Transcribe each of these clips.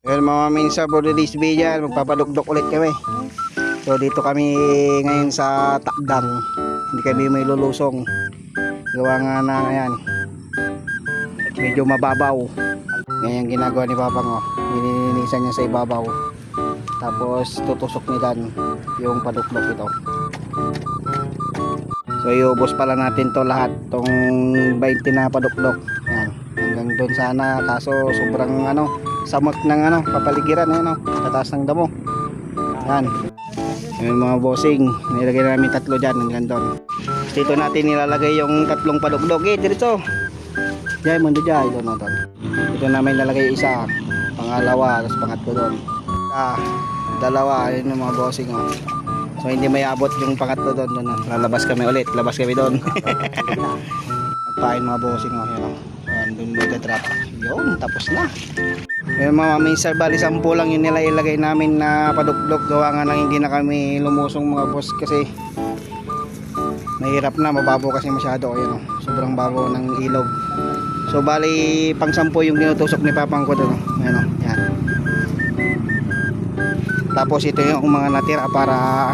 Well, mga minsan for today's video, magpapadukdok ulit kami. So dito kami ngayon sa takdang. Hindi kami may lulusong. Gawa nga na ayan. Medyo mababaw. Ngayon ginagawa ni Papang, oh. Nilinisan niya sa ibabaw. Tapos tutusok nila yung padukdok ito. So iubos pala natin to lahat. Tong 20 na padukdok. Ayan. Hanggang doon sana, kaso sobrang samak ng papaligiran, kataas ng damo. Yan. Yung mga bossing, nilagay namin 3 dyan, hanggang doon. Dito natin nilalagay yung 3 padukdok. Dito. Diyan, mundo dyan. Doon. Dito namin nilalagay isa, pangalawa, tapos pangatlo doon. Dalawa, yun yung mga bossing, oh. So hindi may abot yung pangatlo doon. Lalabas kami ulit, labas kami doon. Magpain mga bossing, oh. Yan, oh. Doon magda-drop. Yun, tapos na. Yung mga minsan, bali 10 lang yung ilagay namin na padukdok. Gawa nga nang hindi na kami lumusong mga boss, kasi mahirap na, mababaw kasi masyado. Ayan, oh. Sobrang babaw ng ilog. So bali pang 10 yung tinutusok ni Papang ko doon. Ayan, oh. Yan. Tapos ito yung mga natira para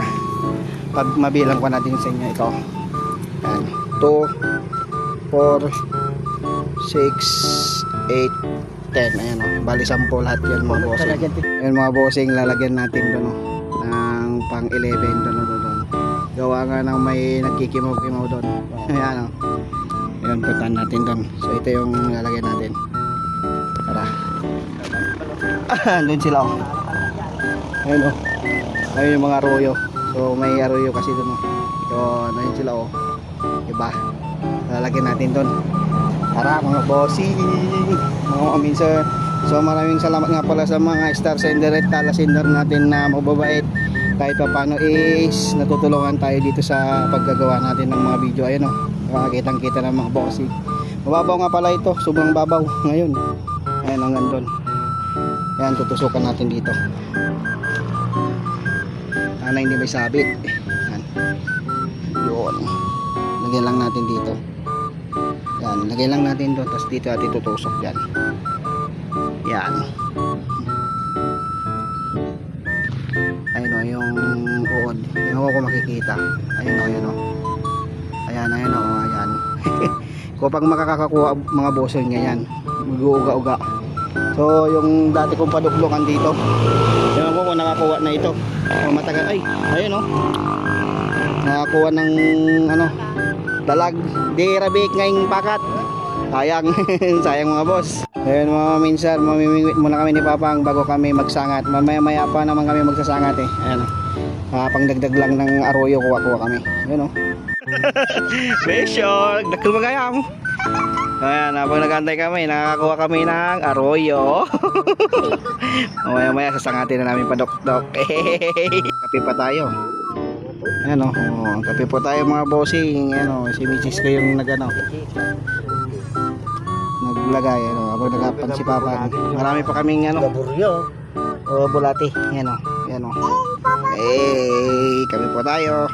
pag mabilang ko natin sa inyo ito. Yan. 2, 4, 6, 8, 10. Ayan, oh. Bali 10 lahat yan mga bossing. Ayan mga bossing, lalagyan natin doon, oh, ng pang 11 doon. Gawa nga ng may nagkikimaw-kimaw doon. Ayan, oh. Ayan, puntahan natin doon. So ito yung lalagyan natin. Tara. Doon sila, oh. Ayan, oh. Ayan yung mga arroyo. So may arroyo kasi doon, oh. Yun, ayun sila, oh. Diba? Lalagyan natin doon. Tara mga bossing, mga minsan. So maraming salamat nga pala sa mga star sender at tala sender natin na mababait. Kahit pa paano is natutulungan tayo dito sa paggagawa natin ng mga video. Ayan, oh, makakitang kita ng mga bossing. Mababaw nga pala ito, sobrang babaw ngayon. Ayan, hanggang doon. Ayan, tutusukan natin dito. Sana hindi may sabit. Ayan. Yun, lagyan lang natin dito. Yan, lagay lang natin doon, tapos dito natin tutusok yan. Yan. Ayun, o, yung uod. Yung ako makikita. Ayun, o, ayan, o. Ayan, o, ayan. Kapag makakakuha mga bossing niya yan, mag-uuga-uga. So yung dati kong paduklokan dito, yung ako kung nakakuha na ito, matagal. Ay, ayun, o, nakakuha ng dalag, di rabik ngayong pakat. Sayang. Sayang mga boss. Ayun mga minsan, mamimingwit muna kami ni Papang bago kami magsangat. Mamaya pa naman kami magsasangat, eh. Ayan, pangdagdag lang ng arroyo, kuha kami. Ayun, oh. Besyo, dakil magayam. Ayan, habang nagantay kami, nakakuha kami ng arroyo. Maya sasangatin na namin padokdok. Kape pa tayo. Ayan, oh, kape po tayo mga bossing. Ayan, oh, si Mrs. ko yung naglagay, habang nagapag si Papa. Marami pa kaming gaburyo o bulati. Ayan, oh, ayan, oh. Kape po tayo.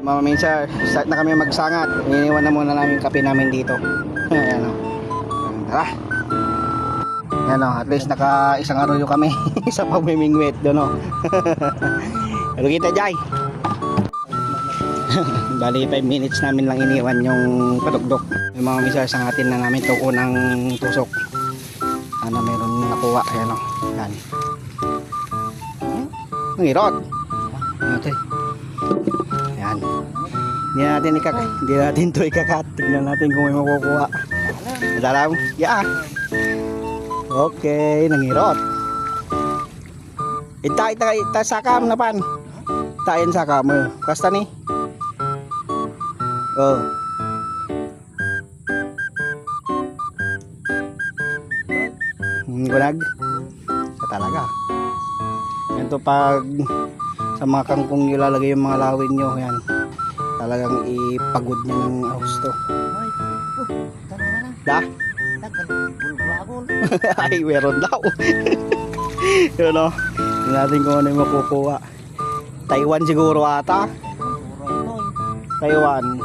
Mga minsan, start na kami magsangat. Iniwan na muna namin kape namin dito. Ayan, oh. Tara. Ayan, oh, at least naka isang arroyo kami sa pamimingwit doon, oh. Pero kita jay. Bali 5 minutes namin lang iniwan yung padukdok. Yung mga misa sangatin na namin itong unang tusok. Meron nakuha. Ayan, o. Yan. Nangirot. Ayan. Hindi natin ito ikakat. Tignan natin kung may makukuha. Dalam. Yeah. Okay. Nangirot. Ita sakam na pan. Itain sakam. Kasta ni. Oh. Gunag. Sa talaga. Ito pag sa mga kangkong nyo lalagay yung mga lawin nyo, yan. Talagang ipagod nyo ng husto. Da? Ay, meron daw. Yun, o. Hindi natin kung ano yung makukuha. Taiwan siguro ata. Taiwan.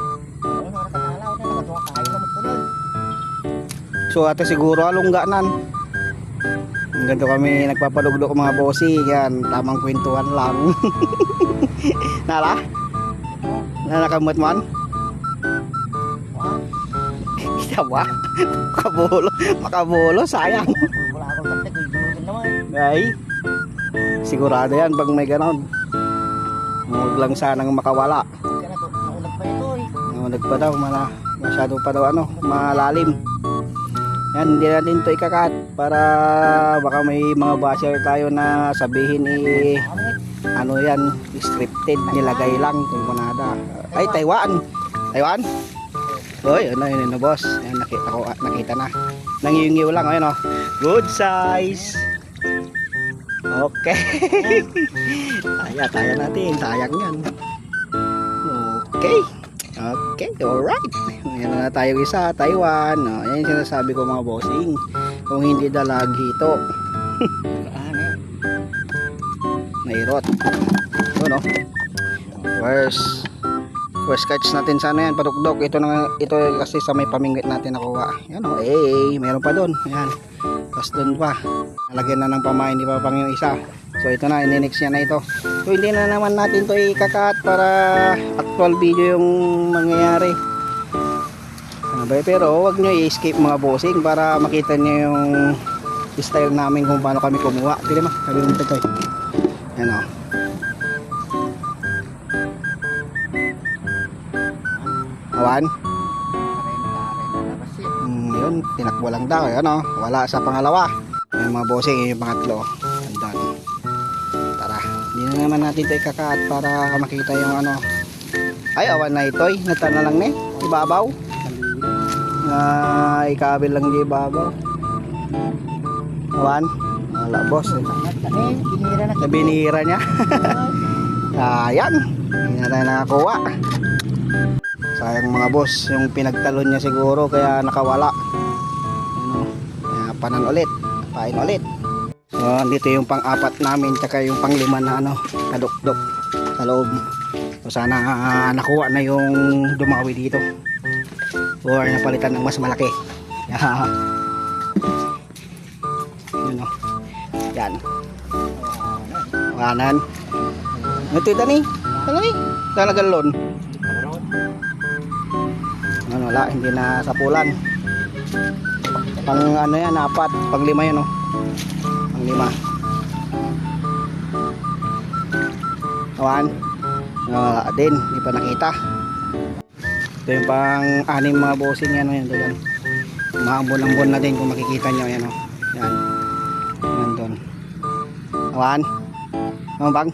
So ate siguro alungganan. Ganito kami nagpapaluglo mga bossing. Yan, tamang kwentuhan lang. Nala? Nalakamot man? Sawa? Makabulo, sayang. Wala akong taktik, gulutin naman. Ay, sigurado yan pag may ganon. Huwag lang sanang makawala. Kaya na to, naulag pa ito eh. Naunag pa daw, masyado pa daw malalim. Yan, hindi natin ito ikakat para baka may mga basher tayo na sabihin ano yan, scripted, nilagay lang, tumunada. Ay, Taiwan! Taiwan? Uy, ano yun na boss? Yan, nakita na. Nangyungiw lang, ayun o. Good size! Okay. Taya natin, sayang yan. Okay. Okay, alright. Ayan na tayo isa, Taiwan. Ayan yung sinasabi ko mga bossing. Kung hindi dalagi ito. Nairot. Ito no. First catch natin sana yan, padukdok. Ito kasi sa may pamingwit natin nakuha. Yan o, meron pa doon. Ayan. Tapos doon pa. Nalagyan na ng pamain, hindi pa pang yung isa. So ito na, ininix niya na ito. So hindi na naman natin to ikakat para actual video yung mangyayari. Pero wag nyo i-escape mga bossing para makita nyo yung style namin kung paano kami kumuha. Pili mo, sabi mo ito. Yan o. Awan? Yun, tinakbo lang daw. Yan o, wala sa pangalawa. Yung mga bossing, yung pangatlo. Andun. Tara, hindi na naman natin ito ikakat para makita yung ano. Ay, awan na ito. Nata na lang ni. Ibabaw. Ikabil lang di ibabaw. Awan. Wala boss. Binira niya. Sayang. Hindi na tayo nakakuha. Sayang mga boss. Yung pinagtalon niya siguro kaya nakawala. Kaya panan ulit. Pain ulit. So, dito yung pang-apat namin tsaka yung pang-5 na kadukdok sa loob. So, sana nakuha na yung dumawi dito. Or napalitan ng mas malaki. Yun o. Yan. Wanan. Ito ito ni. Ano ni? Talagalon. Wala, hindi na sapulan. Pang ano yan, 4, pang 5 yan o. Pang 5. Awan. Wala din, hindi pa nakita. Ito yung pang 6 mga bossing yan o yan. Maambon-ambon na din kung makikita nyo yan o. Yan. Yan doon. Awan. Ano bang?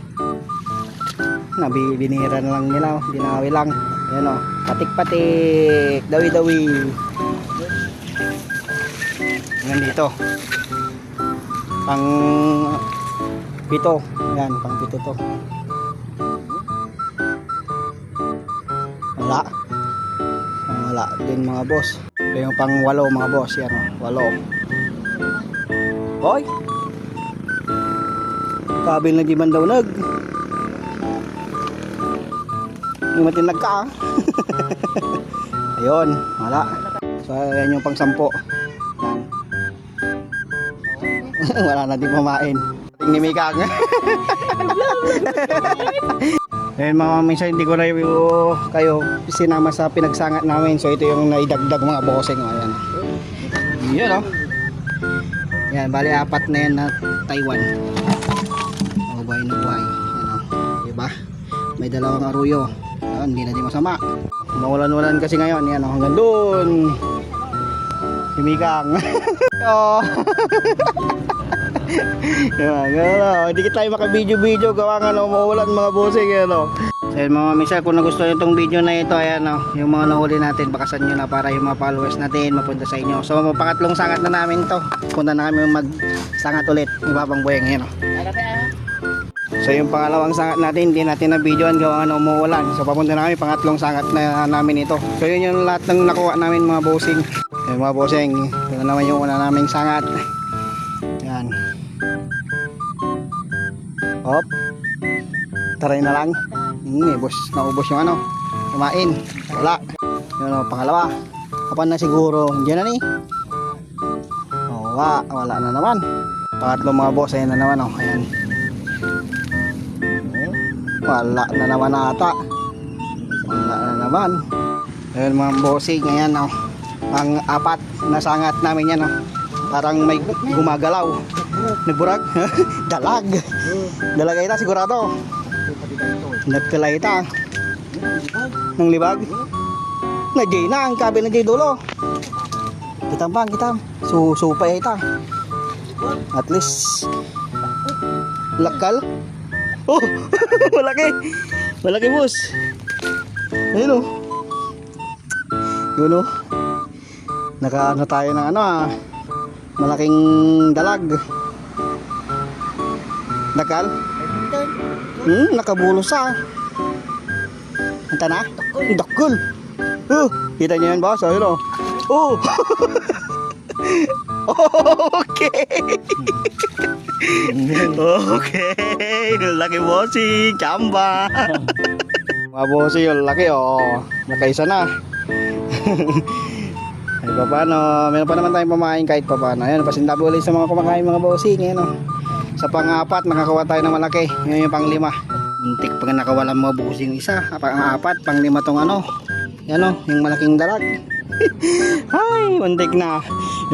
Binira na lang nila o. Dinawi lang. Yan o. Patik-patik. Dawi-dawi. Yan dito. Pang 7. Yan, pang 7 to. Wala. Wala din mga boss. Ito yung pang 8 mga boss. Yan o, 8. Hoy! Kabil na di man daw nag. Yung matinag ka ah. Ayun, wala. So yan yung pang 10. Yan. Wala na din pamain. Ating ni Mikang. Ayun mga minsan hindi ko na kayo sinama sa pinagsangat namin. So ito yung naidagdag mga bossing. Ayan. Yan o. Yan, bali 4 na yan na Taiwan. Buhay na buhay. Yan o. Diba? May 2 aruyo. Yan, hindi na din masama. Mawalan-walan kasi ngayon. Yan o, hanggang doon. Si Mikang. Oh. Yan, gano'n. Hindi tayo maka-video-video. Gawa nga mawalan mga bossing. Yan o. So yun mga misa, kung nagustuhan nyo itong video na ito, ayan o, yung mga nahuli natin, bakasan nyo na para yung mga followers natin mapunta sa inyo. So pangatlong sangat na namin to. Punta na kami mag-sangat ulit. Ibabang boyang yan o. So yung pangalawang sangat natin, hindi natin na videoan gawa nga umuulan. So papunta na kami, pangatlong sangat na namin ito. So yun yung lahat ng nakuha namin mga bossing. Yung mga bossing, ito na naman yung una naming sangat. Yan. Hop. Taray na lang. Boss, naubos yung ano. Kumain. Wala. Yun o, pangalawa. Kapan na siguro. Hindi na ni. Oh, wala na naman. Pangatlo mga boss, ayan na naman oh. Ayan. Wala na naman ata. Wala na naman. Ayan mga bossing, ayan oh. Ang apat na sangat namin yan oh. Parang may gumagalaw. Nagburag. Dalag. Dalag ita sigurado. Nagkala ita. Nang libag. Nagyay na ang kabi na jay dulo. Kitam bang, kitam. Supay ita. At least lakal. Oh, malaki. Malaki boss. Ayun oh. Yun oh. Nakaano tayo ng ano ah. Malaking dalag. Lakal? Nakabulos ah. Anta na? Dakol. Oh, kita niyo yan boss. Ayun oh. Oh. Okay. Okay. Laki bossy. Chamba. Mga bossy yung laki oh. Nakaisa na. Ay paano. Meron pa naman tayong pamain kahit paano. Ayan. Pasindabi ulit sa mga kumakain mga bossy. Ngayon oh. Sa pang-apat nakakuha tayo ng malaki. Ngayon yung pang-lima. Muntik pag nakawala mga bossy yung isa. Pang-apat, pang-lima tong ano. Yan oh. Yung malaking dalag. Ay, muntik na.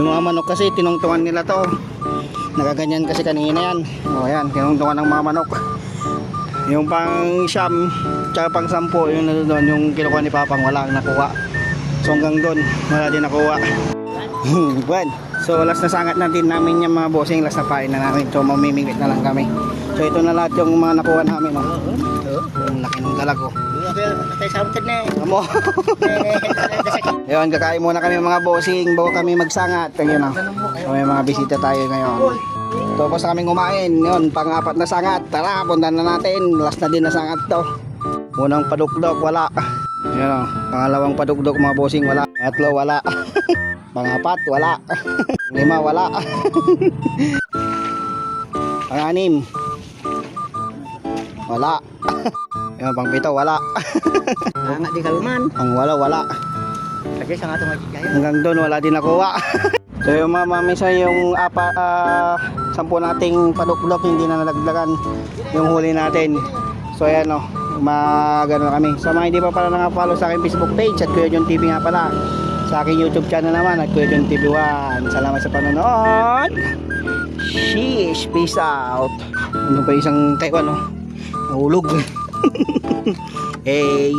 Yung mga manok kasi tinungtungan nila to. Nagaganyan kasi kanina yan. O yan, tinungtungan ng mga manok. Yung pang siyam tsaka pang 10 yung nandun, yung kinukuha ni Papang wala nakuha. So hanggang doon wala din nakuha. Buwan. So last na sangat natin namin yung mga bossing, last na pain na namin. So mamimingwit na lang kami. So ito na lahat yung mga nakuha namin. Oh. Yung laki ng dalag oh. Amo. Ayun, kakain muna kami mga bossing bago kami magsangat. Ayun oh. So, may mga bisita tayo ngayon. Tapos na kaming kumain. Yun, pang-apat na sangat. Tara, puntan na natin. Last na din na sangat to. Unang padukdok, wala. Ayun oh. Pangalawang padukdok mga bossing, wala. Tatlo, wala. Pang-apat, wala. Lima, wala. Pang-anim, wala. Yung pang-pito, wala. Nga di kaluman. Pang-walo, wala. Kasi sa nga ito magigaya. Hanggang doon, wala din nakuha. So yung mga mamisa yung 10 nating padukdok hindi na nalagdagan yung huli natin. So ayan o, magano na kami. Sa mga hindi pa pala naka-follow sa aking Facebook page at Kuya John TV nga pala. Sa aking YouTube channel naman at Kuya John TV 1. Salamat sa panonood. Sheesh, peace out. Ano pa isang Taiwan o? Nahulog. Hey.